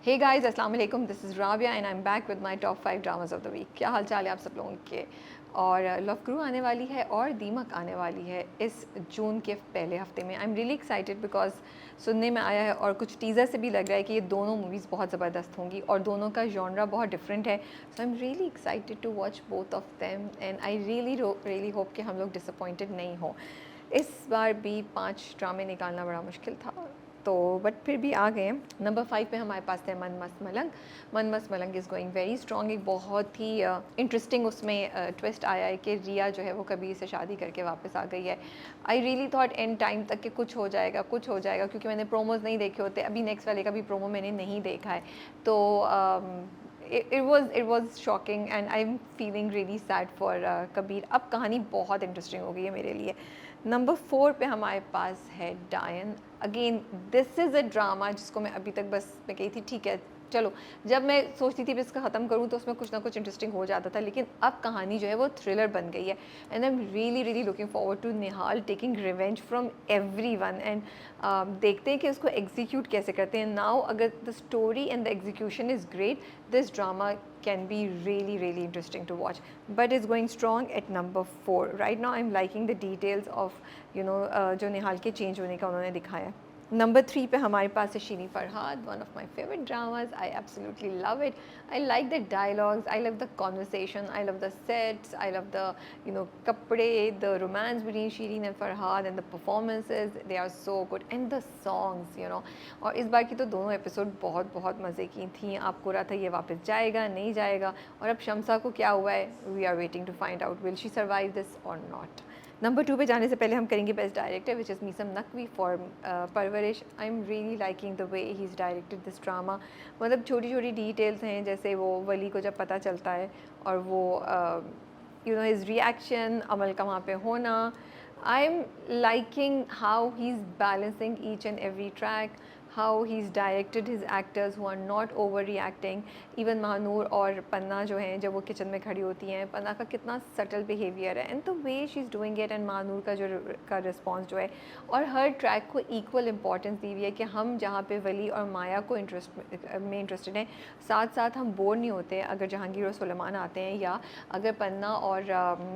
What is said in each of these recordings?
हे guys अस्सलाम वालेकुम, this is Rabia and I am back with my top 5 dramas of the week. क्या हाल चाल है आप सब लोगों के। और लव गुरु आने वाली है और दीमक आने वाली है इस जून के पहले हफ्ते में। आई एम रियली एक्साइटेड बिकॉज सुनने में आया है और कुछ टीज़र से भी लग रहा है कि ये दोनों मूवीज़ बहुत ज़बरदस्त होंगी और दोनों का जॉनरा बहुत डिफरेंट है। So I am really excited to watch both of them and I really hope कि हम लोग डिसअपॉइंटेड नहीं हो। इस बार भी 5 ड्रामे निकालना बड़ा मुश्किल था, तो बट फिर भी आ गए। नंबर 5 पे हमारे पास है मन मस्त मलंग। मन मस्त मलंग इज़ गोइंग वेरी स्ट्रॉन्ग। एक बहुत ही इंटरेस्टिंग उसमें ट्विस्ट आया है कि रिया जो है वो कबीर से शादी करके वापस आ गई है। I really thought and time तक कि कुछ हो जाएगा क्योंकि मैंने प्रोमोज नहीं देखे होते। अभी नेक्स्ट वाले का भी प्रोमो मैंने नहीं देखा है, तो it was shocking and I'm feeling really sad for Kabir. अब कहानी बहुत इंटरेस्टिंग हो गई है मेरे लिए। नंबर 4 पे हमारे पास है डायन। Again this is a drama जिसको मैं अभी तक बस मैं कही थी ठीक है चलो, जब मैं सोचती थी इसका ख़त्म करूँ तो उसमें कुछ ना कुछ इंटरेस्टिंग हो जाता था, लेकिन अब कहानी जो है वो थ्रिलर बन गई है। And I am really looking forward to Nihal taking revenge from everyone. And देखते हैं कि उसको एग्जीक्यूट कैसे करते हैं। नाउ अगर the story and the execution is great, this drama can be really interesting to watch, but it's going strong at number 4 right now. I'm liking the details of जो निहाल के चेंज होने का उन्होंने दिखाया है। नंबर 3 पे हमारे पास है Shirin Farhad, one of my favourite dramas. I absolutely love it. I like the dialogues, I love the conversation, I love the sets, I love the कपड़े, the romance between Shirin and Farhad and the performances, they are so good and the songs. और इस बार की तो दोनों episode बहुत मज़े की थी। आपको रहा था ये वापस जाएगा नहीं जाएगा, और अब शम्सा को क्या हुआ है, we are waiting to find out will she survive this और नॉट। नंबर 2 पे जाने से पहले हम करेंगे best director, which is Meesam Naqvi for Parwarish. I am really liking the way he is directed this drama. मतलब छोटी डिटेल्स हैं, जैसे वो वली को जब पता चलता है और वो हिज रिएक्शन, अमल का वहाँ पे होना। I am liking how he is balancing each and every track, how he's directed his actors who are not overreacting. Even Mahnoor और पन्ना जो हैं, जब वो किचन में खड़ी होती हैं, पन्ना का कितना सटल बिहेवियर है and the way she is doing it, and Mahnoor का रिस्पॉन्स जो है, और हर ट्रैक को इक्वल इंपॉर्टेंस दी हुई है कि हम जहाँ पे वली और माया को इंटरेस्टेड हैं, साथ साथ हम बोर नहीं होते अगर जहांगीर और सुलेमान आते हैं या अगर पन्ना और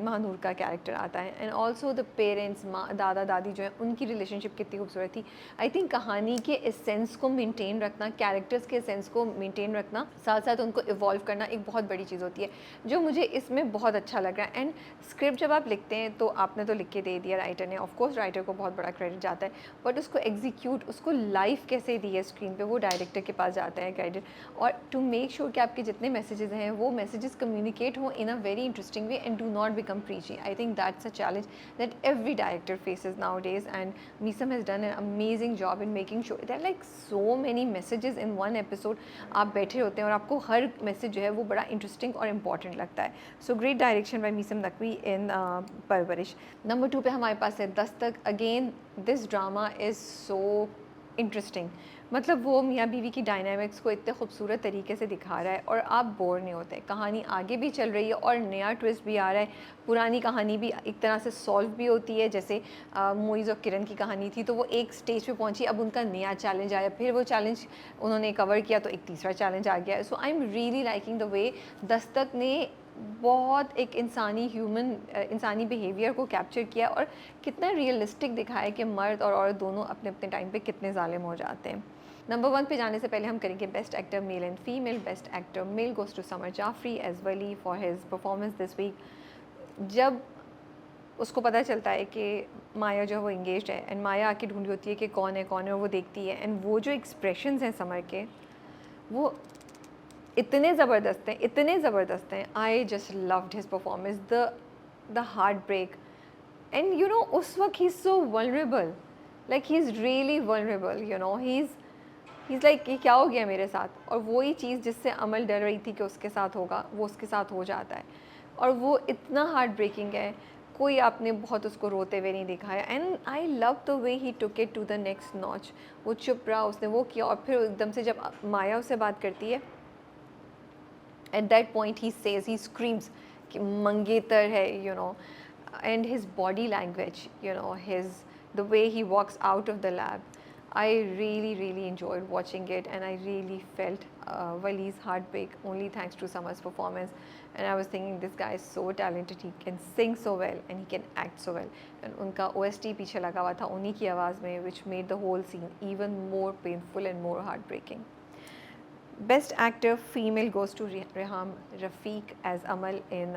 महानूर का कैरेक्टर आता है। एंड ऑल्सो द पेरेंट्स, दादा दादी जो है, उनकी रिलेशनशिप कितनी खूबसूरत थी। आई थिंक कहानी के सेंस को मेंटेन रखना, कैरेक्टर्स के सेंस को मेंटेन रखना, साथ साथ उनको इवॉल्व करना एक बहुत बड़ी चीज़ होती है, जो मुझे इसमें बहुत अच्छा लग रहा है। एंड स्क्रिप्ट जब आप लिखते हैं तो आपने तो लिख के दे दिया राइटर ने, ऑफ कोर्स राइटर को बहुत बड़ा क्रेडिट जाता है, बट उसको एग्जीक्यूट, उसको लाइफ कैसे दी है स्क्रीन पे, वो डायरेक्टर के पास जाता है गाइडेड। और टू मेक श्योर कि आपके जितने मैसेजेस हैं वो मैसेजेस कम्युनिकेट हो in a very interesting way and do not become preachy. I think that's a challenge that every director faces nowadays, and Meesam has done an amazing job in making sure that like so many messages in one episode. आप बैठे होते हैं और आपको हर message जो है वो बड़ा इंटरेस्टिंग और इम्पॉर्टेंट लगता है। So great direction by Meesam Naqvi इन परवरिश। नंबर 2 पे हमारे पास है Dastak. Again this drama is so interesting. मतलब वो मियाँ बीवी की डायनामिक्स को इतने खूबसूरत तरीके से दिखा रहा है और आप बोर नहीं होते। कहानी आगे भी चल रही है और नया ट्विस्ट भी आ रहा है। पुरानी कहानी भी एक तरह से सॉल्व भी होती है, जैसे मोइज़ और किरण की कहानी थी, तो वो एक स्टेज पे पहुंची, अब उनका नया चैलेंज आया, फिर वो चैलेंज उन्होंने कवर किया तो एक तीसरा चैलेंज आ गया। So I am really liking the way Dastak ने बहुत एक इंसानी बिहेवियर को कैप्चर किया और कितना रियलिस्टिक दिखाया कि मर्द और औरत दोनों अपने अपने टाइम पे कितने जालिम हो जाते हैं। नंबर 1 पे जाने से पहले हम करेंगे best actor male and female. Best actor male goes to Samar Jafri as Wali for his performance this week. जब उसको पता चलता है कि माया जो है वो इंगेज्ड है एंड माया आके ढूंढी होती है कि कौन है और वो देखती है, एंड वो जो एक्सप्रेशंस हैं समर के, वो इतने ज़बरदस्त हैं। I just loved his performance, the heartbreak, and उस वक्त he is so vulnerable, like he is really vulnerable, he is like कि क्या हो गया मेरे साथ, और वही चीज़ जिससे अमल डर रही थी कि उसके साथ होगा, वो उसके साथ हो जाता है, और वो इतना हार्ट ब्रेकिंग है। कोई आपने बहुत उसको रोते हुए नहीं दिखाया, and I love the way he took it to the next notch. वो चुप रहा, उसने वो किया, और फिर एकदम से जब माया उससे बात करती है, at that point he says, he screams कि मंगेतर है, and his body language, his the way he walks out of the lab, I really enjoyed watching it, and I really felt Wali's heartbreak only thanks to Samar's performance. And I was thinking, this guy is so talented, he can sing so well and he can act so well. And उनका OST पीछे लगा हुआ था उन्हीं की आवाज़ में, which made the whole scene even more painful and more heartbreaking. Best actor female goes to Reham Rafiq as Amal in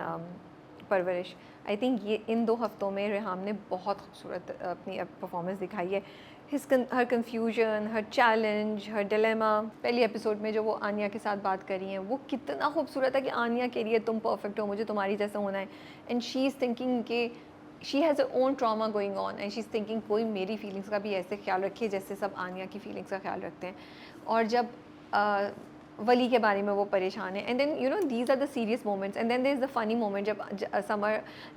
परवरिश. आई थिंक ये इन 2 हफ्तों में रेहाम ने बहुत खूबसूरत अपनी परफॉर्मेंस दिखाई है. हर कन्फ्यूजन, हर चैलेंज, हर डिलेमा. पहली एपिसोड में जो वो आनिया के साथ बात कर रही हैं, वो कितना खूबसूरत है कि आनिया के लिए तुम परफेक्ट हो, मुझे तुम्हारी जैसा होना है. एंड शी इज़ थिंकिंग कि she has a own trauma going on, and she is thinking कोई मेरी फीलिंग्स का भी ऐसे ख्याल रखे जैसे सब आनिया की फीलिंग्स का ख्याल रखते हैं. और जब वली के बारे में वो परेशान है, and then you know these are the serious moments, and then there is the funny moment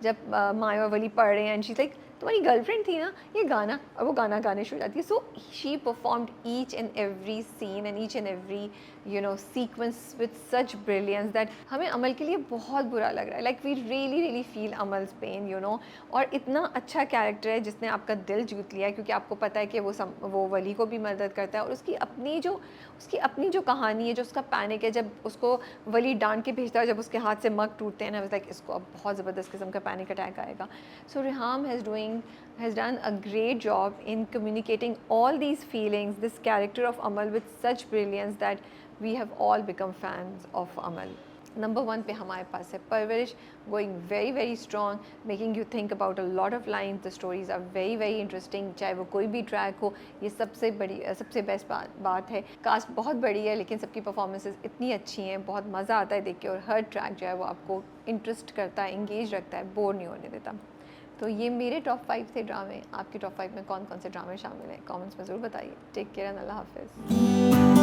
जब माया और वली पढ़ रहे हैं, एंड शी लाइक तुम्हारी गर्लफ्रेंड थी ना ये गाना, और वो गाना गाने शुरू हो जाती है. So she performed each and every scene and each and every you know sequence with such brilliance that हमें अमल के लिए बहुत बुरा लग रहा है. Like we really feel Amal's pain, you know. और इतना अच्छा कैरेक्टर है जिसने आपका दिल जीत लिया है, क्योंकि आपको पता है कि वो वली को भी मदद करता है, और उसकी अपनी जो कहानी है, जो उसका पैनिक है जब उसको वली डांट के भेजता है, जब उसके हाथ से मग टूटते हैं ना, लाइक इसको अब बहुत ज़बरदस्त किस्म का पैनिक अटैक आएगा. सो Reham has done a great job in communicating all these feelings, this character of Amal, with such brilliance that we have all become fans of Amal. Number 1 पे हमारे पास है परवरिश, going very strong, making you think about a lot of lines. The stories are very interesting, चाहे वो कोई भी track हो. ये सबसे बेस्ट बात है. कास्ट बहुत बड़ी है, लेकिन सबकी परफॉर्मेंसेस इतनी अच्छी हैं, बहुत मज़ा आता है देख के, और हर ट्रैक जो है वो आपको इंटरेस्ट करता है, इंगेज रखता है, बोर नहीं होने देता. तो ये मेरे टॉप 5 थे ड्रामे. आपके टॉप 5 में कौन कौन से ड्रामे शामिल हैं, कमेंट्स में ज़रूर बताइए. टेक केयर एंड अल्लाह हाफिज़.